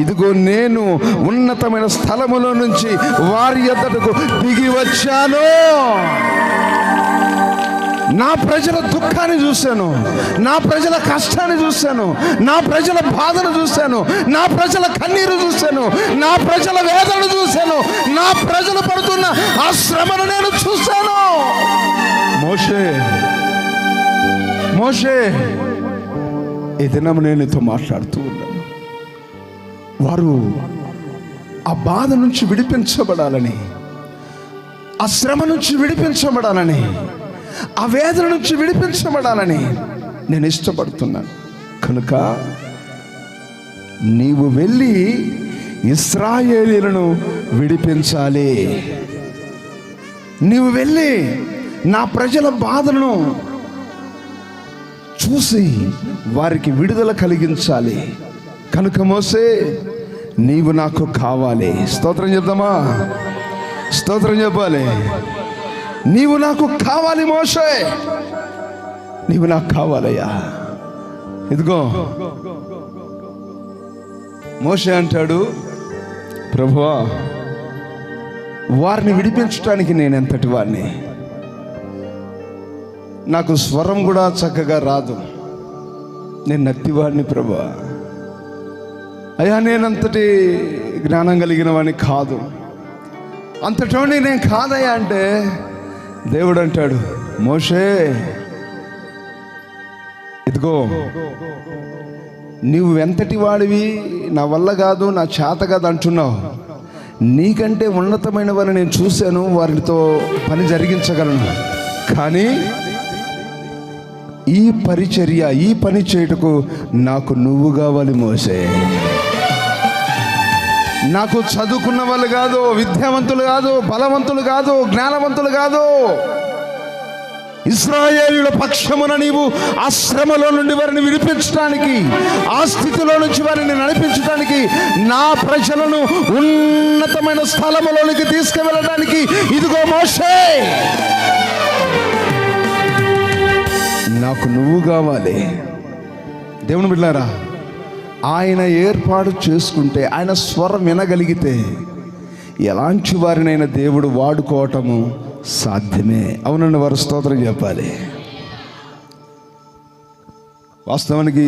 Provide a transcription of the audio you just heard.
ఇదిగో నేను ఉన్నతమైన స్థలములో నుంచి వారి యొద్దకు దిగి వచ్చాను. నా ప్రజల దుఃఖాన్ని చూశాను, నా ప్రజల కష్టాన్ని చూశాను, నా ప్రజల బాధను చూశాను, నా ప్రజల కన్నీరు చూశాను, నా ప్రజల వేదనను చూశాను, నా ప్రజలు పడుతున్న ఆ శ్రమను నేను చూశాను. మోషే ఈ దినం నేను నీతో మాట్లాడుతూ ఉన్నాను. వారు ఆ బాధ నుంచి విడిపించబడాలని, ఆ శ్రమ నుంచి విడిపించబడాలని, ఆ వేదన నుంచి విడిపించబడాలని నేను ఇష్టపడుతున్నాను. కనుక నీవు వెళ్ళి ఇశ్రాయేలీయులను విడిపించాలి. నీవు వెళ్ళి నా ప్రజల బాధలను చూసి వారికి విడుదల కలిగించాలి. కనుక మోసే నీవు నాకు కావాలి. స్తోత్రం చెప్దామా? స్తోత్రం చెప్పాలి. నీవు నాకు కావాలి మోషే, నీవు నాకు కావాలయ్యా. ఇదిగో మోషే అంటాడు, ప్రభువా వారిని విడిపించడానికి నేను ఎంతటి వాడిని, నాకు స్వరం కూడా చక్కగా రాదు, నేను నత్తివాడిని ప్రభువా. అయ్యా నేనంతటి జ్ఞానం కలిగిన వాడిని కాదు, అంతటోని నేను కాదయ్యా అంటే దేవుడు అంటాడు, మోషే ఇదిగో నువ్వు ఎంతటి వాడివి, నా వల్ల కాదు, నా చేత కాదు అంటున్నావు. నీకంటే ఉన్నతమైన వారిని నేను చూశాను, వారితో పని జరిగించగలను. కానీ ఈ పరిచర్య, ఈ పని చేయుటకు నాకు నువ్వు కావాలి మోసే. నాకు చదువుకున్న వాళ్ళు కాదు, విద్యావంతులు కాదు, బలవంతులు కాదు, జ్ఞానవంతులు కాదు. ఇశ్రాయేలీయుల పక్షమున నీవు ఆ శ్రమలో నుండి వారిని విడిపించడానికి, ఆ స్థితిలో నుంచి వారిని నడిపించడానికి, నా ప్రజలను ఉన్నతమైన స్థలములోనికి తీసుకువెళ్ళడానికి ఇదిగో మోషే నాకు నువ్వు కావాలి. దేవుని బిడ్డలారా, ఆయన ఏర్పాటు చేసుకుంటే, ఆయన స్వరం వినగలిగితే ఎలాంటి వారినైనా దేవుడు వాడుకోవటము సాధ్యమే. అవునండి, వారు స్తోత్రం చెప్పాలి. వాస్తవానికి